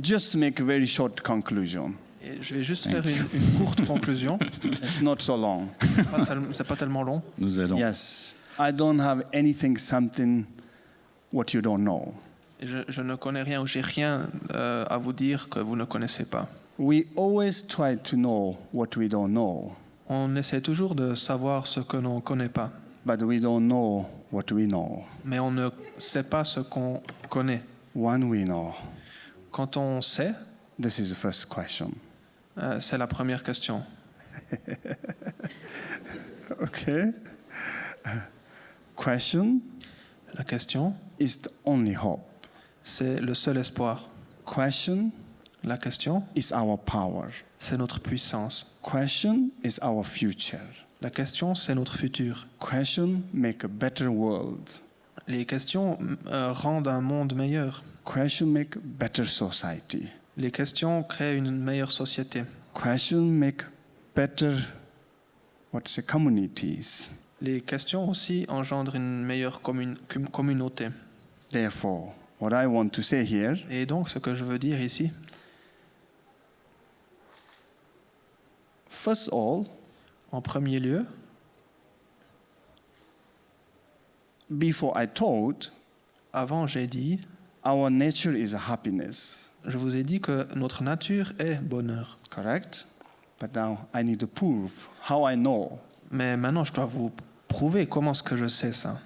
Just to make a very short conclusion. Et je vais juste faire une courte conclusion. It's not so long. C'est pas tellement long. Nous allons. Yes. I don't have anything, something, what you don't know. Et je ne connais rien ou j'ai rien à vous dire que vous ne connaissez pas. We always try to know what we don't know, On essaie toujours de savoir ce que l'on ne connaît pas. but we don't know what we know. Mais on ne sait pas ce qu'on connaît. When we know, Quand on sait, this is the first question. c'est la première question. Okay? Question La question, is the only hope. c'est le seul espoir. Question La question, is our power. c'est notre puissance. Question is our future. La question, c'est notre futur. Question make a better world. Les questions rendent un monde meilleur. Question make better society. Les questions créent une meilleure société. Question make better communities. Les questions aussi engendrent une meilleure communauté. Therefore, what I want to say here, Et donc, ce que je veux dire ici, first of all, en premier lieu, before I told, avant j'ai dit, our nature is happiness. je vous ai dit que notre nature est bonheur. Correct? But now I need to prove how I know. Mais maintenant, je dois vous prouver comment est-ce que je sais ça.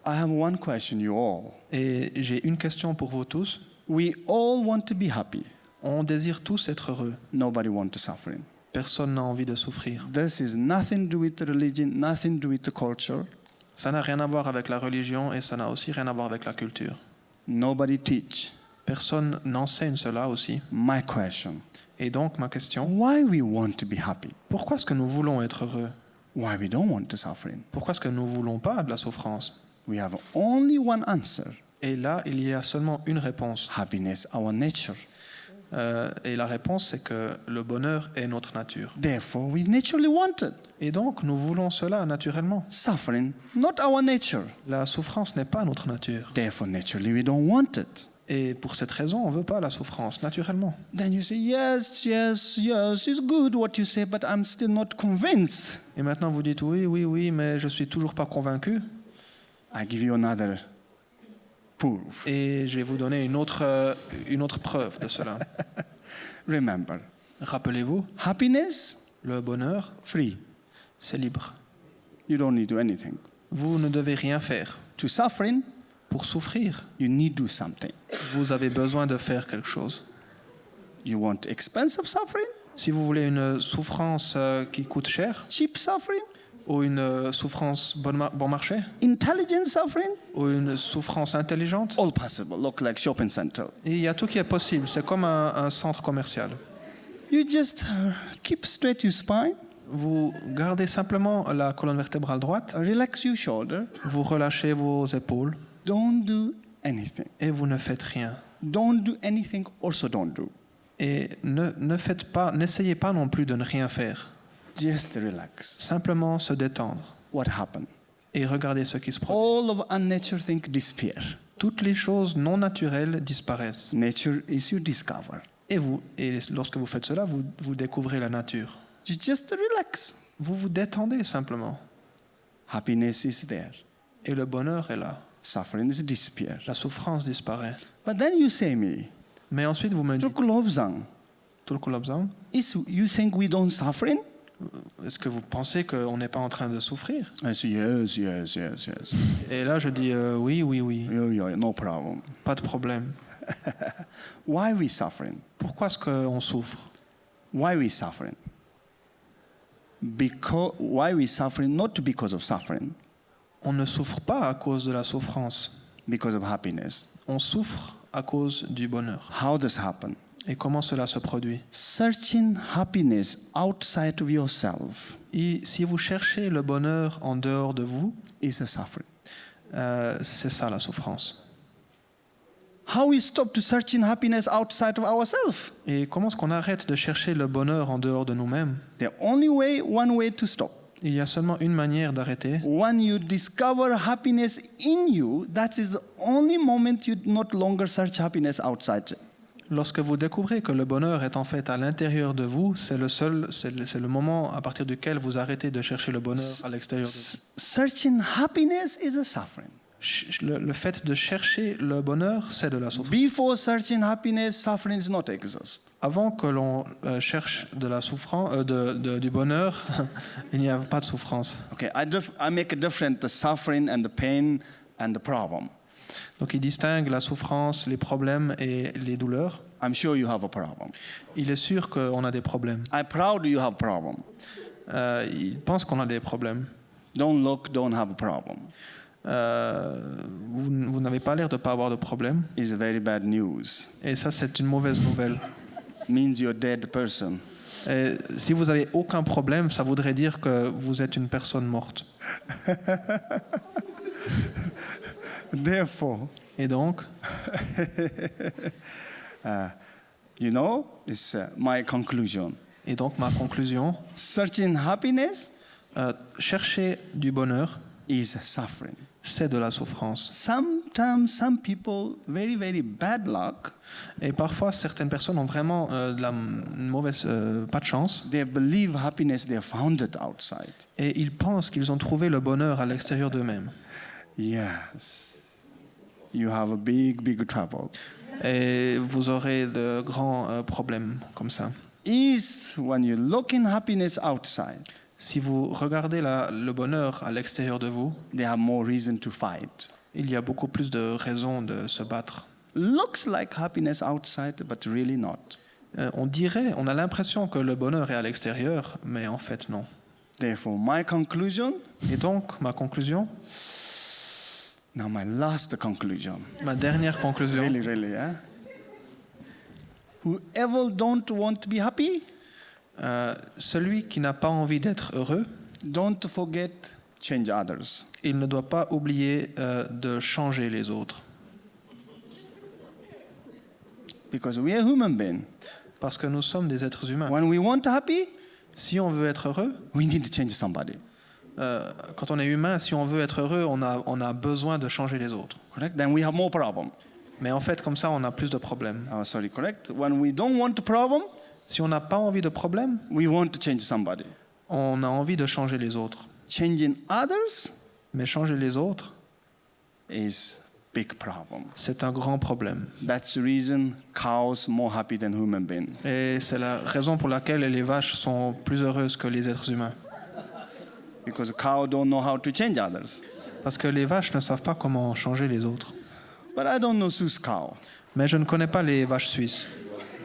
I have one question, you all. Et j'ai une question pour vous tous. We all want to be happy. On désire tous être heureux. Nobody wants to suffer. Personne n'a envie de souffrir. This is nothing to do with the religion, nothing to do with the culture. Ça n'a rien à voir avec la religion et ça n'a aussi rien à voir avec la culture. Nobody teach. Personne n'enseigne cela aussi. My question, Et donc, ma question, why we want to be happy? pourquoi est-ce que nous voulons être heureux? Why we don't want to suffer? Pourquoi est-ce que nous ne voulons pas de la souffrance? We have only one answer. Et là, il y a seulement une réponse. Happiness, our nature. Et la réponse, c'est que le bonheur est notre nature. Therefore, we naturally want it. Et donc, nous voulons cela naturellement. Suffering, not our nature. La souffrance n'est pas notre nature. Therefore, naturally, we don't want it. Et pour cette raison, on ne veut pas la souffrance, naturellement. Then you say, yes, yes, yes, it's good what you say, but I'm still not convinced. Et maintenant, vous dites oui, oui, oui, mais je ne suis toujours pas convaincu. I give you another proof. Et je vais vous donner une autre preuve de cela. Remember, Rappelez-vous, happiness, le bonheur, free. c'est libre. You don't need to do anything. Vous ne devez rien faire. To suffering, Pour souffrir, you need to do something. vous avez besoin de faire quelque chose. You want expensive suffering, Si vous voulez une souffrance qui coûte cher, cheap suffering, ou une souffrance bon marché, intelligent suffering, ou une souffrance intelligente, all possible. Look like shopping center. et il y a tout qui est possible. C'est comme un centre commercial. You just keep straight your spine, Vous gardez simplement la colonne vertébrale droite, relax your shoulder, vous relâchez vos épaules, don't do anything. et vous ne faites rien. Don't do anything, also don't do. Et n'essayez pas non plus de ne rien faire. Just relax. Simplement se détendre What happened? et regardez ce qui se produit. All of unnatural things disappear. Toutes les choses non naturelles disparaissent. Nature is you discover. Et lorsque vous faites cela, vous découvrez la nature. You just relax. Vous vous détendez simplement. Happiness is there. Et le bonheur est là. Suffering is disappear. La souffrance disparaît. But then you say me, Mais ensuite, vous me dites, Tulkulobzang, is you think we don't suffering? est-ce que vous pensez qu'on n'est pas en train de souffrir? I say yes, yes, yes, yes. Et là, je dis oui, oui, oui, Yeah, no problem. pas de problème. Why we suffering? Pourquoi est-ce qu'on souffre? Why we suffering? Why we suffering? Not because of suffering, On ne souffre pas à cause de la souffrance. because of happiness. On souffre à cause du bonheur. How does happen? Et comment cela se produit? Searching happiness outside of yourself Et si vous cherchez le bonheur en dehors de vous, is a suffering. c'est ça la souffrance. How we stop to searching happiness outside of ourselves? Et comment est-ce qu'on arrête de chercher le bonheur en dehors de nous-mêmes? The only way, one way to stop. Il y a seulement une manière d'arrêter. When you discover happiness in you, that is the only moment you no longer search happiness outside. Lorsque vous découvrez que le bonheur est en fait à l'intérieur de vous, c'est le moment à partir duquel vous arrêtez de chercher le bonheur à l'extérieur de vous. Searching happiness is a suffering. Le fait de chercher le bonheur, c'est de la souffrance. Before searching happiness, suffering is not exist. Avant que l'on cherche de la souffrance, du bonheur, il n'y a pas de souffrance. Okay, I make a difference the suffering and the pain and the problem. Donc il distingue la souffrance, les problèmes et les douleurs. I'm sure you have a problem. Il est sûr qu'on a des problèmes. I'm proud you have a problem. Il pense qu'on a des problèmes. Don't have a problem. Vous n'avez pas l'air de ne pas avoir de problème. It's very bad news. Et ça, c'est une mauvaise nouvelle. Means you're a dead person. Et si vous n'avez aucun problème, ça voudrait dire que vous êtes une personne morte. Therefore, Et donc, it's my conclusion. et donc ma conclusion, Searching happiness chercher du bonheur, is suffering. c'est de la souffrance. Sometimes some people very, very bad luck. Et parfois, certaines personnes ont vraiment une mauvaise, pas de chance. They believe happiness they found it outside. Et ils pensent qu'ils ont trouvé le bonheur à l'extérieur d'eux-mêmes. Yes. You have a big, big trouble. Et vous aurez de grands problèmes comme ça. Is when you look in happiness outside, Si vous regardez le bonheur à l'extérieur de vous, they have more reason to fight. il y a beaucoup plus de raisons de se battre. Looks like happiness outside, but really not. On a l'impression que le bonheur est à l'extérieur, mais en fait non. Therefore, my conclusion, Et donc, ma conclusion, now my last conclusion. ma dernière conclusion, Really, eh? Whoever don't want to be happy, celui qui n'a pas envie d'être heureux, don't forget change others. il ne doit pas oublier de changer les autres. Because we are human beings. Parce que nous sommes des êtres humains. When we want happy, Si on veut être heureux, we need to change somebody. quand on est humain, si on veut être heureux, on a besoin de changer les autres. Correct? Then we have more problem. Mais en fait, comme ça, on a plus de problèmes. Sorry, correct? When we don't want a problem, Si on n'a pas envie de problème, we want to change somebody. on a envie de changer les autres. Changing others Mais changer les autres, is big problem. c'est un grand problème. That's the reason cows more happy than human beings. Et c'est la raison pour laquelle les vaches sont plus heureuses que les êtres humains. Because cow don't know how to change others. Parce que les vaches ne savent pas comment changer les autres. But I don't know Swiss cow. Mais je ne connais pas les vaches suisses.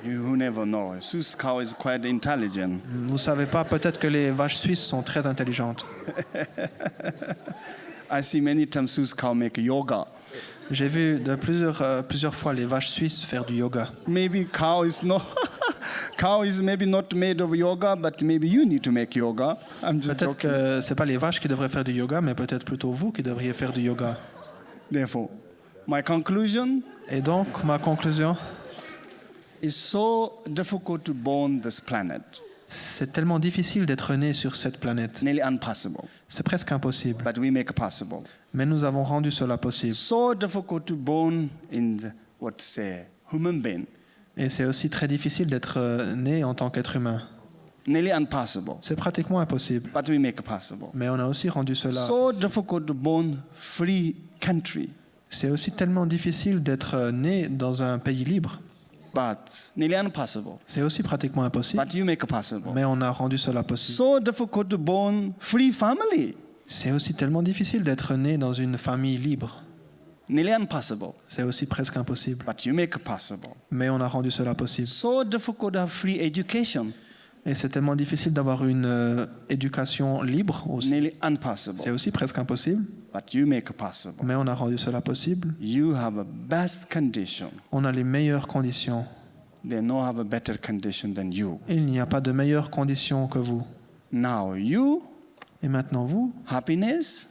You never know. Swiss cow is quite intelligent. Vous ne savez pas, peut-être que les vaches suisses sont très intelligentes. I see many times Swiss cow make yoga. J'ai vu plusieurs fois les vaches suisses faire du yoga. Maybe cow is maybe not made of yoga, but maybe you need to make yoga. I'm just Peut-être joking. que ce n'est pas les vaches qui devraient faire du yoga, mais peut-être plutôt vous qui devriez faire du yoga. Therefore, my conclusion Et donc, ma conclusion, is so difficult to born this planet. c'est tellement difficile d'être né sur cette planète. Nearly impossible. C'est presque impossible. But we make it possible. Mais nous avons rendu cela possible. So difficult to born in human being. Et c'est aussi très difficile d'être né en tant qu'être humain. Nearly impossible. C'est pratiquement impossible. But we make it possible. Mais on a aussi rendu cela. So difficult to born free country. C'est aussi tellement difficile d'être né dans un pays libre. But nearly impossible. C'est aussi pratiquement impossible. But you make it possible. Mais on a rendu cela possible. So difficult to born free family. C'est aussi tellement difficile d'être né dans une famille libre. Nearly impossible. C'est aussi presque impossible. But you make it possible. Mais on a rendu cela possible. So difficult to have free education. Et c'est tellement difficile d'avoir une éducation libre aussi. Nearly impossible. C'est aussi presque impossible. But you make it possible. Mais on a rendu cela possible. You have a best condition. On a les meilleures conditions. They no have a better condition than you. Il n'y a pas de meilleures conditions que vous. Now you, Et maintenant vous, happiness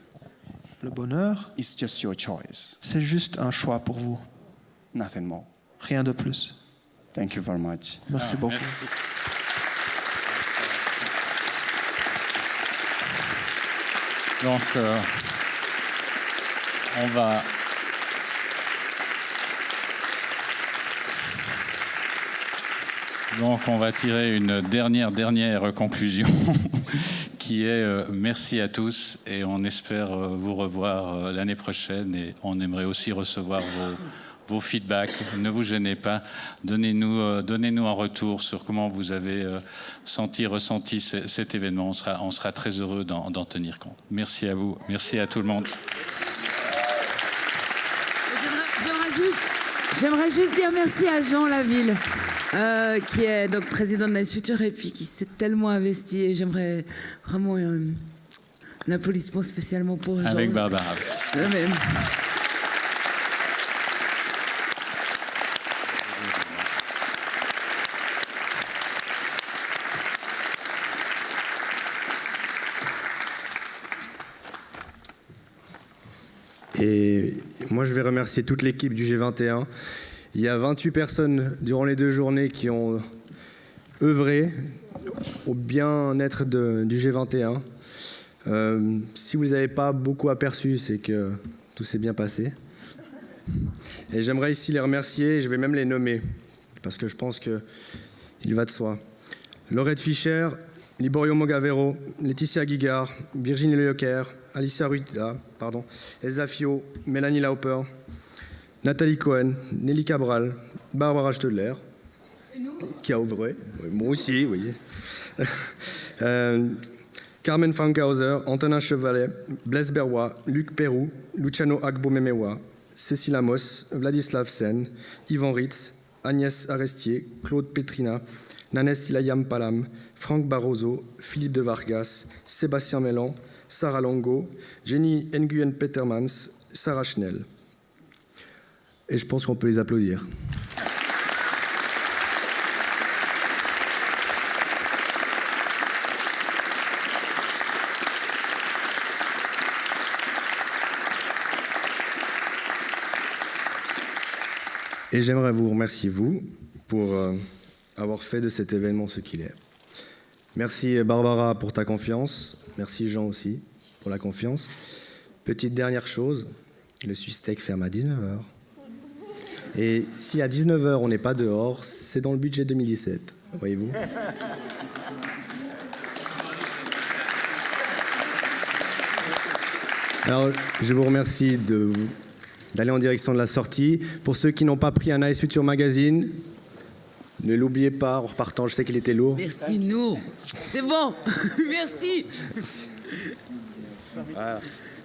le bonheur, is just your choice. c'est juste un choix pour vous. Nothing more. Rien de plus. Thank you very much. Merci beaucoup. Donc, on va tirer une dernière conclusion qui est merci à tous et on espère vous revoir l'année prochaine et on aimerait aussi recevoir vos feedbacks. Ne vous gênez pas, donnez-nous un retour sur comment vous avez ressenti cet événement. On sera très heureux d'en tenir compte. Merci à vous, merci à tout le monde. J'aimerais juste dire merci à Jean Laville, qui est donc président de Nice Future et puis qui s'est tellement investi. Et j'aimerais vraiment un applaudissement spécialement pour Jean. Avec Barbara. Et moi, je vais remercier toute l'équipe du G21. Il y a 28 personnes durant les 2 journées qui ont œuvré au bien-être du G21. Si vous n'avez pas beaucoup aperçu, c'est que tout s'est bien passé. Et j'aimerais ici les remercier, je vais même les nommer, parce que je pense qu'il va de soi. Laurette Fischer, Liborio Mogavero, Laetitia Guigard, Virginie Leyocker, Alicia Ruita, Elsa Fio, Mélanie Lauper, Nathalie Cohen, Nelly Cabral, Barbara Stedler, qui a ouvré, moi aussi, oui. Carmen Frankhauser, Antonin Chevalet, Blaise Berrois, Luc Pérou, Luciano Agbo-Memewa, Cécile Amos, Vladislav Sen, Yvan Ritz, Agnès Arestier, Claude Petrina, Nanès Ilayam Palam, Franck Barroso, Philippe de Vargas, Sébastien Mélan, Sarah Longo, Jenny Nguyen Petermans, Sarah Schnell. Et je pense qu'on peut les applaudir. Et j'aimerais vous remercier, vous, pour avoir fait de cet événement ce qu'il est. Merci Barbara pour ta confiance. Merci Jean aussi pour la confiance. Petite dernière chose, le Susteak ferme à 19h. Et si à 19h on n'est pas dehors, c'est dans le budget 2017, voyez-vous. Alors, je vous remercie d'aller en direction de la sortie. Pour ceux qui n'ont pas pris un Nice Future Magazine, ne l'oubliez pas en repartant, je sais qu'il était lourd. Merci, nous. C'est bon. Merci. Voilà.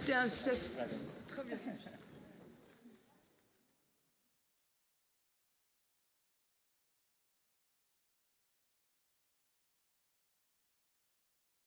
T'es un chef. Très bien.